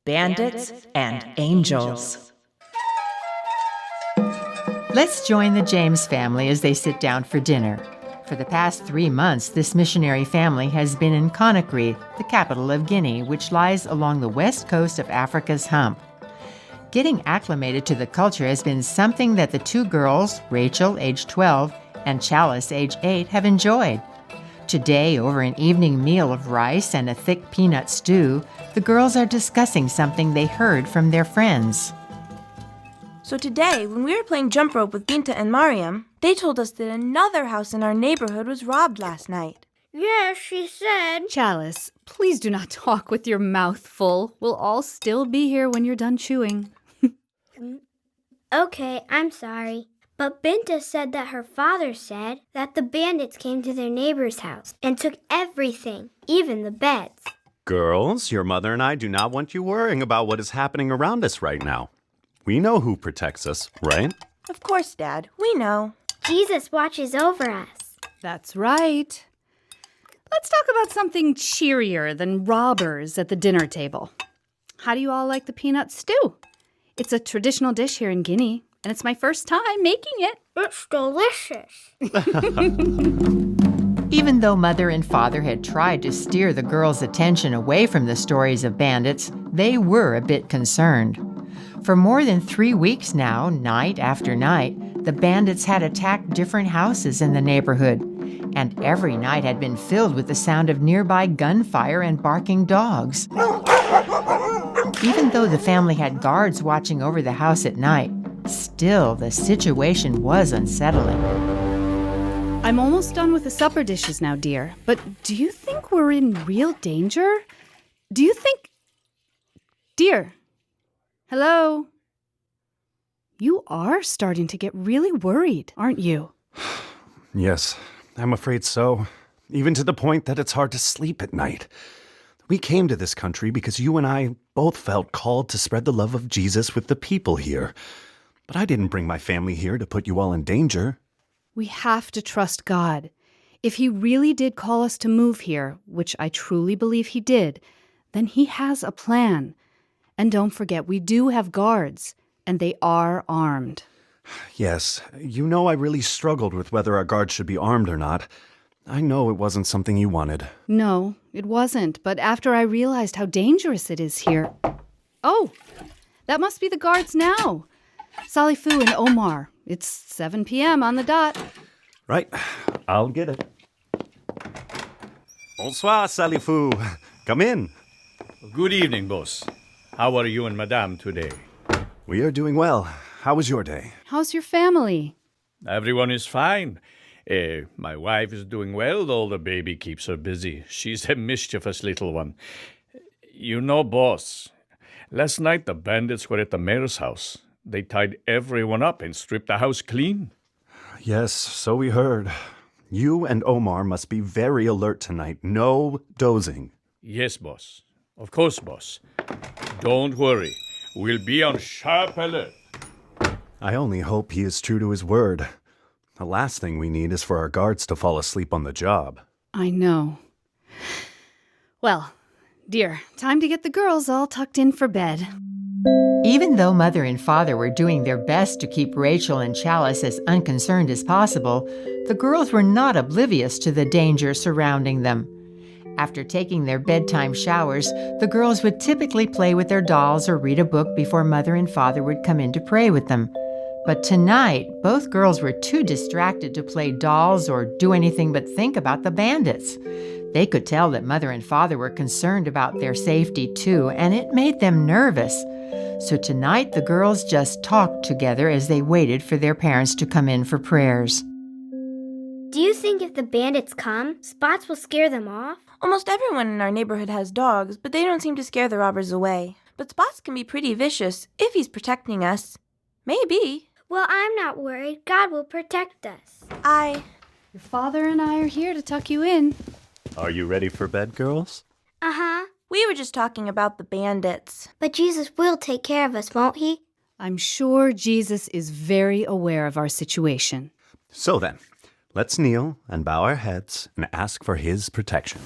Bandits and Angels. Let's join the James family as they sit down for dinner. For the past 3 months, this missionary family has been in Conakry, the capital of Guinea, which lies along the west coast of Africa's hump. Getting acclimated to the culture has been something that the two girls, Rachel, age 12, and Chalice, age 8, have enjoyed. Today, over an evening meal of rice and a thick peanut stew, the girls are discussing something they heard from their friends. So today, when we were playing jump rope with Binta and Mariam, they told us that another house in our neighborhood was robbed last night. Yes, she said. Chalice, please do not talk with your mouth full. We'll all still be here when you're done chewing. Okay, I'm sorry. But Binta said that her father said that the bandits came to their neighbor's house and took everything, even the beds. Girls, your mother and I do not want you worrying about what is happening around us right now. We know who protects us, right? Of course, Dad. We know. Jesus watches over us. That's right. Let's talk about something cheerier than robbers at the dinner table. How do you all like the peanut stew? It's a traditional dish here in Guinea, and it's my first time making it. It's delicious. Even though Mother and Father had tried to steer the girls' attention away from the stories of bandits, they were a bit concerned. For more than 3 weeks now, night after night, the bandits had attacked different houses in the neighborhood, and every night had been filled with the sound of nearby gunfire and barking dogs. Even though the family had guards watching over the house at night, still the situation was unsettling. I'm almost done with the supper dishes now, dear. But do you think we're in real danger? Do you think... Dear? Hello? You are starting to get really worried, aren't you? Yes, I'm afraid so. Even to the point that it's hard to sleep at night. We came to this country because you and I both felt called to spread the love of Jesus with the people here. But I didn't bring my family here to put you all in danger. We have to trust God. If he really did call us to move here, which I truly believe he did, then he has a plan. And don't forget, we do have guards, and they are armed. Yes, you know I really struggled with whether our guards should be armed or not. I know it wasn't something you wanted. No, it wasn't. But after I realized how dangerous it is here... Oh, that must be the guards now. Salifu and Omar. It's 7 p.m. on the dot. Right, I'll get it. Bonsoir, Salifu. Come in. Good evening, boss. How are you and Madame today? We are doing well. How was your day? How's your family? Everyone is fine. My wife is doing well, though the baby keeps her busy. She's a mischievous little one. You know, boss, last night the bandits were at the mayor's house. They tied everyone up and stripped the house clean. Yes, so we heard. You and Omar must be very alert tonight. No dozing. Yes, boss. Of course, boss. Don't worry. We'll be on sharp alert. I only hope he is true to his word. The last thing we need is for our guards to fall asleep on the job. I know. Well, dear, time to get the girls all tucked in for bed. Even though Mother and Father were doing their best to keep Rachel and Chalice as unconcerned as possible, the girls were not oblivious to the danger surrounding them. After taking their bedtime showers, the girls would typically play with their dolls or read a book before Mother and Father would come in to pray with them. But tonight, both girls were too distracted to play dolls or do anything but think about the bandits. They could tell that Mother and Father were concerned about their safety too, and it made them nervous. So tonight, the girls just talked together as they waited for their parents to come in for prayers. Do you think if the bandits come, Spots will scare them off? Almost everyone in our neighborhood has dogs, but they don't seem to scare the robbers away. But Spots can be pretty vicious if he's protecting us. Maybe. Well, I'm not worried. God will protect us. Your father and I are here to tuck you in. Are you ready for bed, girls? Uh-huh. We were just talking about the bandits. But Jesus will take care of us, won't he? I'm sure Jesus is very aware of our situation. So then, let's kneel and bow our heads and ask for his protection.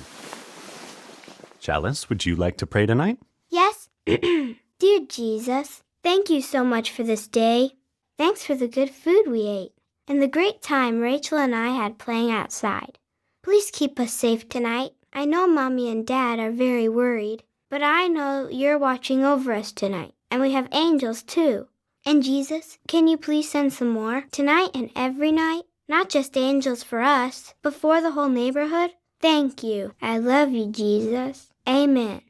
Chalice, would you like to pray tonight? Yes, Dear Jesus, thank you so much for this day. Thanks for the good food we ate and the great time Rachel and I had playing outside. Please keep us safe tonight. I know Mommy and Dad are very worried, but I know you're watching over us tonight, and we have angels too. And Jesus, can you please send some more tonight and every night? Not just angels for us, but for the whole neighborhood? Thank you. I love you, Jesus. Amen.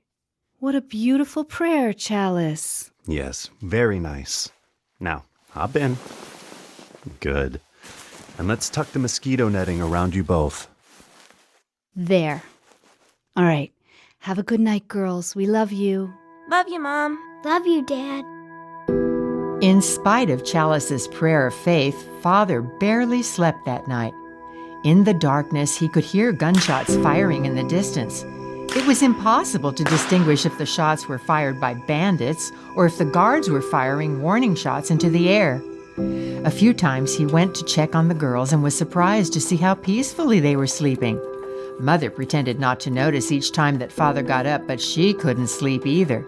What a beautiful prayer, Chalice. Yes, very nice. Now, hop in. Good. And let's tuck the mosquito netting around you both. There. All right. Have a good night, girls. We love you. Love you, Mom. Love you, Dad. In spite of Chalice's prayer of faith, Father barely slept that night. In the darkness, he could hear gunshots firing in the distance. It was impossible to distinguish if the shots were fired by bandits or if the guards were firing warning shots into the air. A few times he went to check on the girls and was surprised to see how peacefully they were sleeping. Mother pretended not to notice each time that Father got up, but she couldn't sleep either.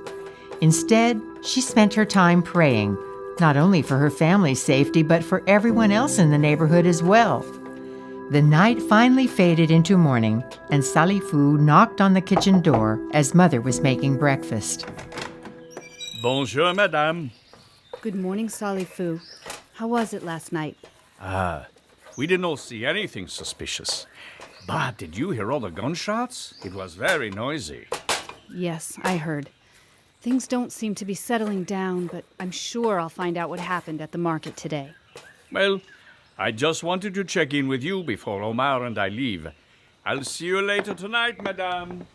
Instead, she spent her time praying, not only for her family's safety, but for everyone else in the neighborhood as well. The night finally faded into morning, and Salifou knocked on the kitchen door as Mother was making breakfast. Bonjour, madame. Good morning, Salifou. How was it last night? We did not see anything suspicious. But did you hear all the gunshots? It was very noisy. Yes, I heard. Things don't seem to be settling down, but I'm sure I'll find out what happened at the market today. Well, I just wanted to check in with you before Omar and I leave. I'll see you later tonight, madame.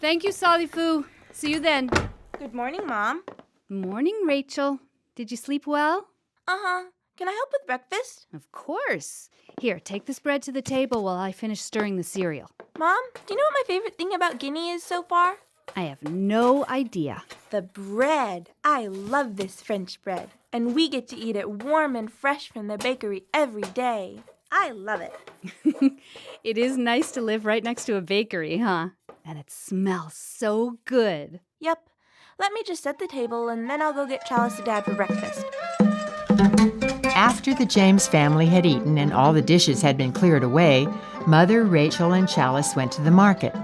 Thank you, Salifou. See you then. Good morning, Mom. Morning, Rachel. Did you sleep well? Uh-huh. Can I help with breakfast? Of course. Here, take this bread to the table while I finish stirring the cereal. Mom, do you know what my favorite thing about Guinea is so far? I have no idea. The bread. I love this French bread. And we get to eat it warm and fresh from the bakery every day. I love it. It is nice to live right next to a bakery, huh? And it smells so good. Yep. Let me just set the table and then I'll go get Chalice and Dad for breakfast. After the James family had eaten and all the dishes had been cleared away, Mother, Rachel, and Chalice went to the market.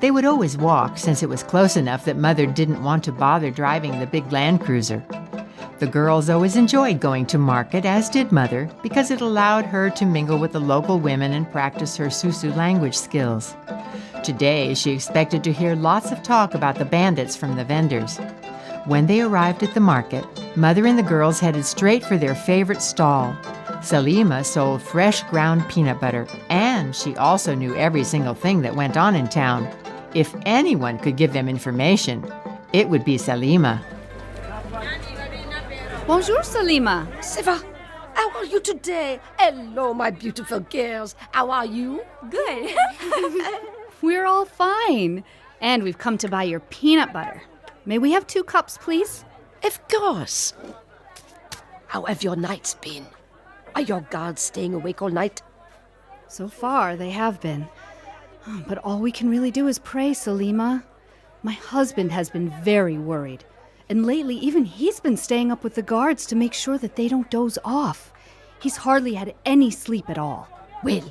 They would always walk since it was close enough that Mother didn't want to bother driving the big Land Cruiser. The girls always enjoyed going to market, as did Mother, because it allowed her to mingle with the local women and practice her Susu language skills. Today, she expected to hear lots of talk about the bandits from the vendors. When they arrived at the market, Mother and the girls headed straight for their favorite stall. Salima sold fresh ground peanut butter, and she also knew every single thing that went on in town. If anyone could give them information, it would be Salima. Bonjour, Salima. Ça va? How are you today? Hello, my beautiful girls. How are you? Good. We're all fine. And we've come to buy your peanut butter. May we have 2 cups, please? Of course. How have your nights been? Are your guards staying awake all night? So far, they have been. But all we can really do is pray, Salima. My husband has been very worried. And lately, even he's been staying up with the guards to make sure that they don't doze off. He's hardly had any sleep at all. Well,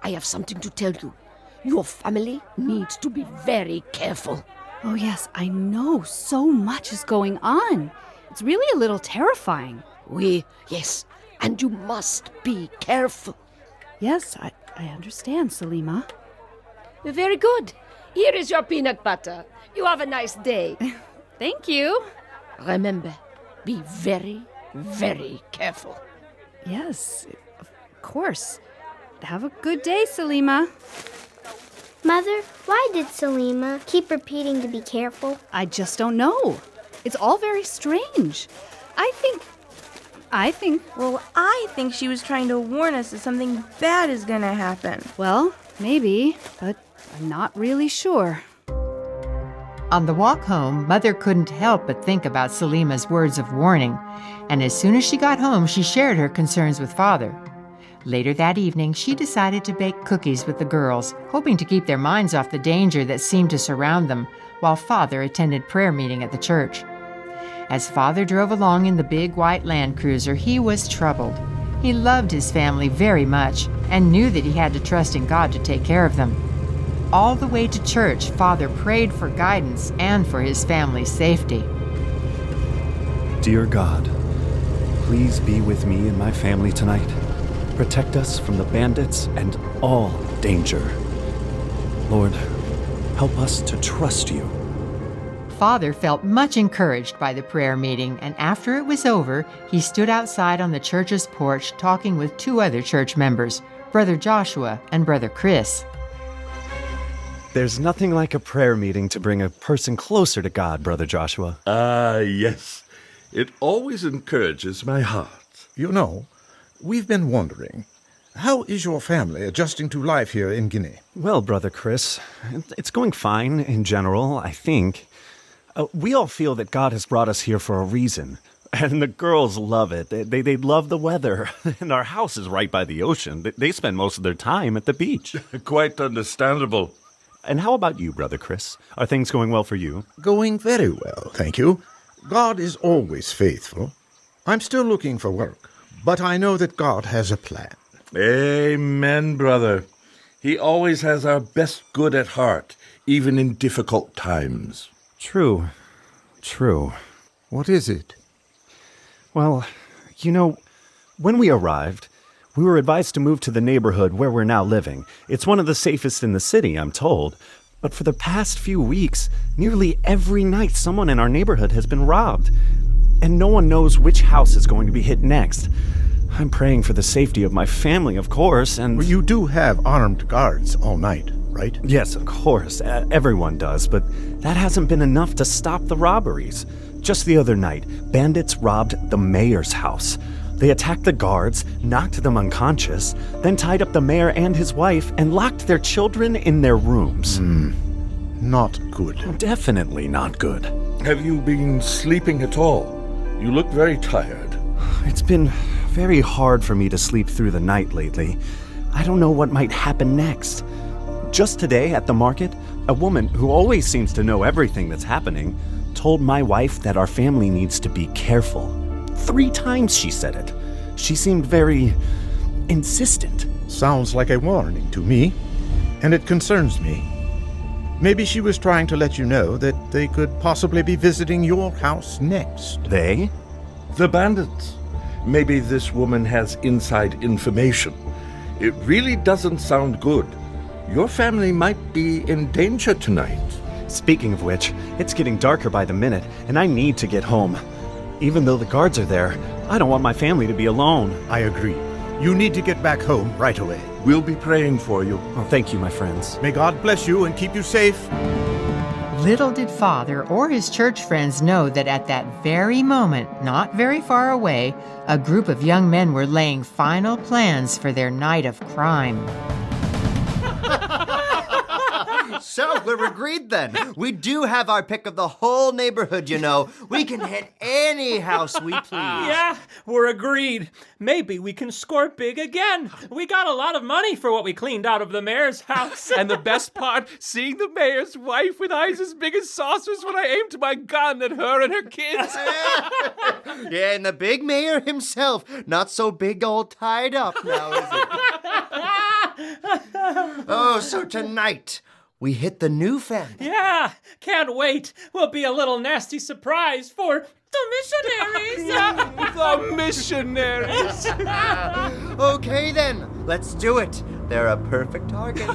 I have something to tell you. Your family needs to be very careful. Oh, yes, I know. So much is going on. It's really a little terrifying. Yes, and you must be careful. Yes, I understand, Salima. Very good. Here is your peanut butter. You have a nice day. Thank you. Remember, be very, very careful. Yes, of course. Have a good day, Salima. Mother, why did Salima keep repeating to be careful? I just don't know. It's all very strange. I think... Well, I think she was trying to warn us that something bad is gonna happen. Well, maybe, but I'm not really sure. On the walk home, Mother couldn't help but think about Salima's words of warning, and as soon as she got home, she shared her concerns with Father. Later that evening, she decided to bake cookies with the girls, hoping to keep their minds off the danger that seemed to surround them, while Father attended prayer meeting at the church. As Father drove along in the big white Land Cruiser, he was troubled. He loved his family very much and knew that he had to trust in God to take care of them. All the way to church, Father prayed for guidance and for his family's safety. Dear God, please be with me and my family tonight. Protect us from the bandits and all danger. Lord, help us to trust you. Father felt much encouraged by the prayer meeting, and after it was over, he stood outside on the church's porch talking with two other church members, Brother Joshua and Brother Chris. There's nothing like a prayer meeting to bring a person closer to God, Brother Joshua. Yes. It always encourages my heart. You know, we've been wondering, how is your family adjusting to life here in Guinea? Well, Brother Chris, it's going fine in general, I think. We all feel that God has brought us here for a reason. And the girls love it. They love the weather. And our house is right by the ocean. They spend most of their time at the beach. Quite understandable. And how about you, Brother Chris? Are things going well for you? Going very well, thank you. God is always faithful. I'm still looking for work, but I know that God has a plan. Amen, brother. He always has our best good at heart, even in difficult times. True. What is it? Well, you know, when we arrived, we were advised to move to the neighborhood where we're now living. It's one of the safest in the city, I'm told. But for the past few weeks, nearly every night someone in our neighborhood has been robbed. And no one knows which house is going to be hit next. I'm praying for the safety of my family, of course, and... Well, you do have armed guards all night, right? Yes, of course. Everyone does, but that hasn't been enough to stop the robberies. Just the other night, bandits robbed the mayor's house. They attacked the guards, knocked them unconscious, then tied up the mayor and his wife and locked their children in their rooms. Not good. Definitely not good. Have you been sleeping at all? You look very tired. It's been very hard for me to sleep through the night lately. I don't know what might happen next. Just today at the market, a woman who always seems to know everything that's happening told my wife that our family needs to be careful. 3 times she said it. She seemed very insistent. Sounds like a warning to me, and it concerns me. Maybe she was trying to let you know that they could possibly be visiting your house next. They? The bandits. Maybe this woman has inside information. It really doesn't sound good. Your family might be in danger tonight. Speaking of which, it's getting darker by the minute, and I need to get home. Even though the guards are there, I don't want my family to be alone. I agree. You need to get back home right away. We'll be praying for you. Oh, thank you, my friends. May God bless you and keep you safe. Little did Father or his church friends know that at that very moment, not very far away, a group of young men were laying final plans for their night of crime. So, we're agreed then. We do have our pick of the whole neighborhood, you know. We can hit any house we please. Yeah, we're agreed. Maybe we can score big again. We got a lot of money for what we cleaned out of the mayor's house. And the best part, seeing the mayor's wife with eyes as big as saucers when I aimed my gun at her and her kids. Yeah, and the big mayor himself. Not so big all tied up now, is it? Oh, so tonight... we hit the new family. Yeah, can't wait. We'll be a little nasty surprise for the missionaries. The missionaries. Okay then, let's do it. They're a perfect target.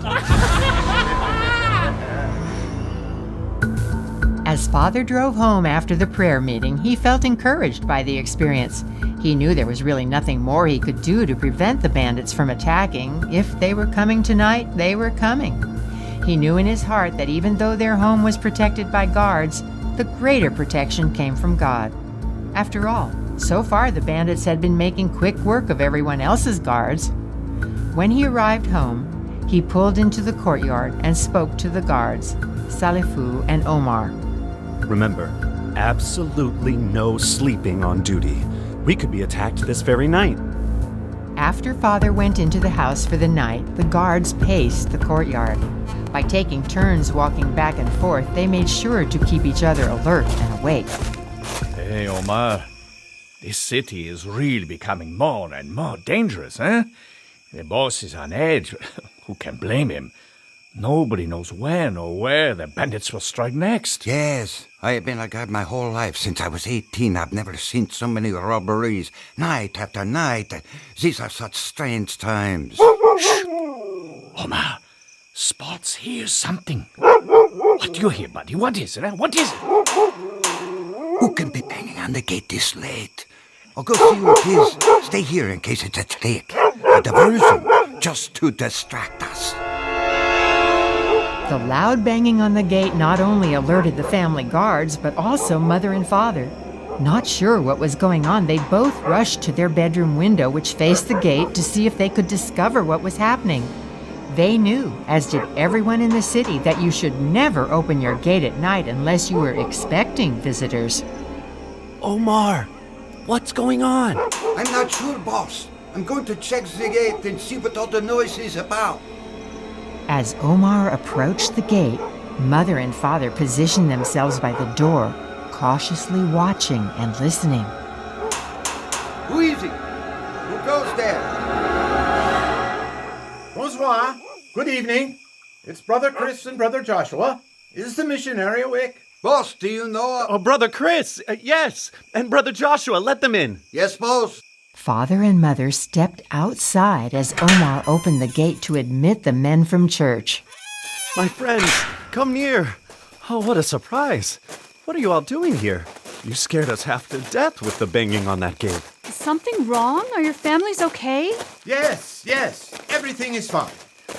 As Father drove home after the prayer meeting, he felt encouraged by the experience. He knew there was really nothing more he could do to prevent the bandits from attacking. If they were coming tonight, they were coming. He knew in his heart that even though their home was protected by guards, the greater protection came from God. After all, so far the bandits had been making quick work of everyone else's guards. When he arrived home, he pulled into the courtyard and spoke to the guards, Salifu and Omar. Remember, absolutely no sleeping on duty. We could be attacked this very night. After Father went into the house for the night, the guards paced the courtyard. By taking turns walking back and forth, they made sure to keep each other alert and awake. Hey, Omar. This city is really becoming more and more dangerous, eh? The boss is on edge. Who can blame him? Nobody knows when or where the bandits will strike next. Yes, I have been a guard my whole life. Since I was 18, I've never seen so many robberies. Night after night. These are such strange times. Shh! Omar, Spots hears something. What do you hear, buddy? What is it? What is it? Who can be banging on the gate this late? I'll go see who it is. Stay here in case it's a trick. A diversion, just to distract us. The loud banging on the gate not only alerted the family guards, but also Mother and Father. Not sure what was going on, they both rushed to their bedroom window, which faced the gate, to see if they could discover what was happening. They knew, as did everyone in the city, that you should never open your gate at night unless you were expecting visitors. Omar, what's going on? I'm not sure, boss. I'm going to check the gate and see what all the noise is about. As Omar approached the gate, Mother and Father positioned themselves by the door, cautiously watching and listening. Who is it? Who goes there? Bonsoir. Good evening. It's Brother Chris and Brother Joshua. Is the missionary awake? Boss, do you know... Oh, Brother Chris, yes. And Brother Joshua, let them in. Yes, boss. Father and Mother stepped outside as Omar opened the gate to admit the men from church. My friends, come near. Oh, what a surprise. What are you all doing here? You scared us half to death with the banging on that gate. Is something wrong? Are your families okay? Yes. Everything is fine.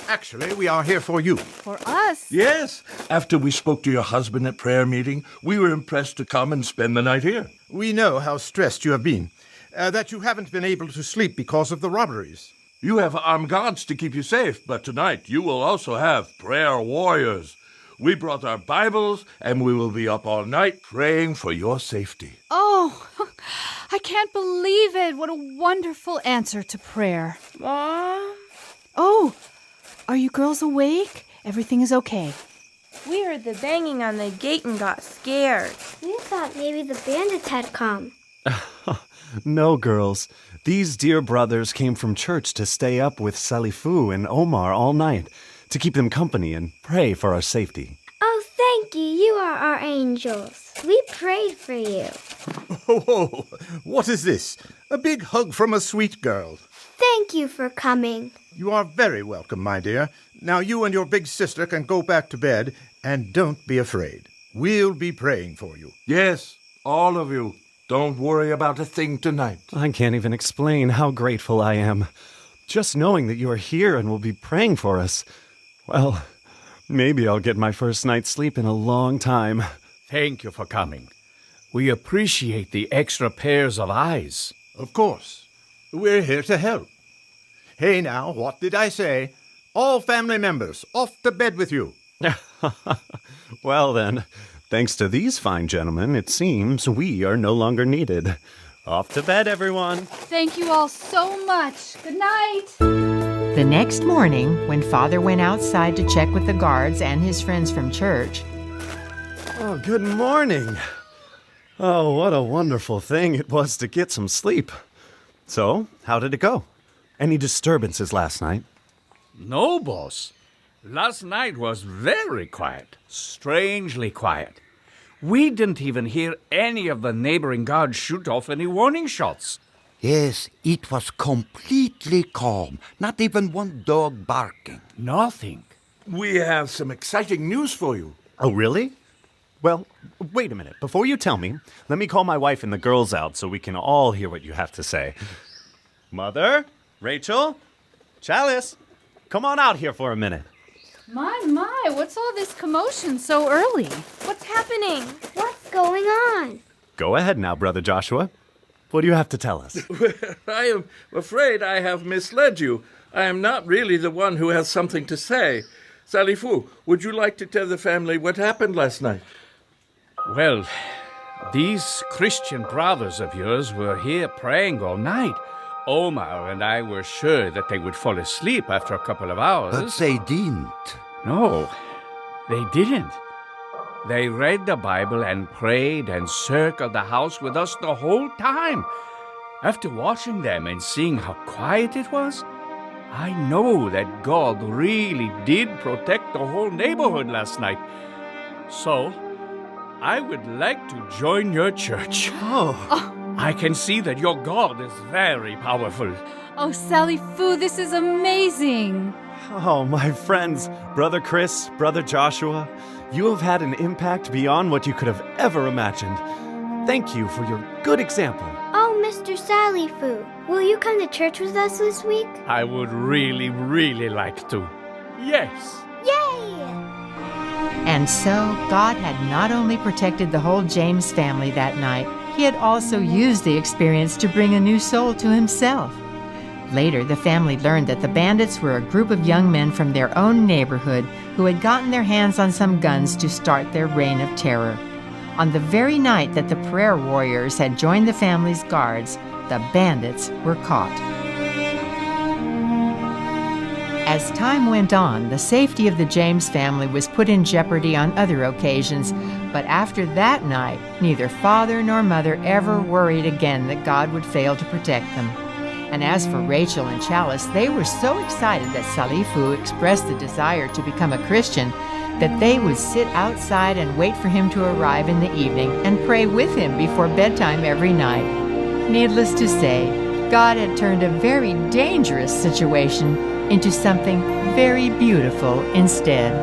Actually, we are here for you. For us? Yes. After we spoke to your husband at prayer meeting, we were impressed to come and spend the night here. We know how stressed you have been. That you haven't been able to sleep because of the robberies. You have armed guards to keep you safe, but tonight you will also have prayer warriors. We brought our Bibles, and we will be up all night praying for your safety. Oh, I can't believe it. What a wonderful answer to prayer. Mom? Oh, are you girls awake? Everything is okay. We heard the banging on the gate and got scared. We thought maybe the bandits had come. No, girls. These dear brothers came from church to stay up with Salifu and Omar all night, to keep them company and pray for our safety. Oh, thank you. You are our angels. We prayed for you. Oh, what is this? A big hug from a sweet girl. Thank you for coming. You are very welcome, my dear. Now you and your big sister can go back to bed, and don't be afraid. We'll be praying for you. Yes, all of you. Don't worry about a thing tonight. I can't even explain how grateful I am. Just knowing that you are here and will be praying for us. Well, maybe I'll get my first night's sleep in a long time. Thank you for coming. We appreciate the extra pairs of eyes. Of course. We're here to help. Hey now, what did I say? All family members, off to bed with you. Well then, thanks to these fine gentlemen, it seems we are no longer needed. Off to bed, everyone. Thank you all so much. Good night. The next morning, when Father went outside to check with the guards and his friends from church... Oh, good morning. Oh, what a wonderful thing it was to get some sleep. So, how did it go? Any disturbances last night? No, boss. Last night was very quiet. Strangely quiet. We didn't even hear any of the neighboring guards shoot off any warning shots. Yes, it was completely calm. Not even one dog barking. Nothing. We have some exciting news for you. Oh, really? Well, wait a minute. Before you tell me, let me call my wife and the girls out so we can all hear what you have to say. Mother? Rachel? Chalice? Come on out here for a minute. My, what's all this commotion so early? What's happening? What's going on? Go ahead now, Brother Joshua. What do you have to tell us? I am afraid I have misled you. I am not really the one who has something to say. Salifu, would you like to tell the family what happened last night? Well, these Christian brothers of yours were here praying all night. Omar and I were sure that they would fall asleep after a couple of hours. But they didn't. No, they didn't. They read the Bible and prayed and circled the house with us the whole time. After watching them and seeing how quiet it was, I know that God really did protect the whole neighborhood last night. So, I would like to join your church. I can see that your God is very powerful. Oh, Sally Foo, this is amazing. Oh, my friends, Brother Chris, Brother Joshua, you have had an impact beyond what you could have ever imagined. Thank you for your good example. Oh, Mr. Sally Foo, will you come to church with us this week? I would really, really like to. Yes. Yay! And so, God had not only protected the whole James family that night, he had also used the experience to bring a new soul to himself. Later, the family learned that the Bandits were a group of young men from their own neighborhood who had gotten their hands on some guns to start their reign of terror. On the very night that the prayer warriors had joined the family's guards, the Bandits were caught. As time went on, the safety of the James family was put in jeopardy on other occasions, but after that night, neither father nor mother ever worried again that God would fail to protect them. And as for Rachel and Chalice, they were so excited that Salifu expressed the desire to become a Christian that they would sit outside and wait for him to arrive in the evening and pray with him before bedtime every night. Needless to say, God had turned a very dangerous situation into something very beautiful instead.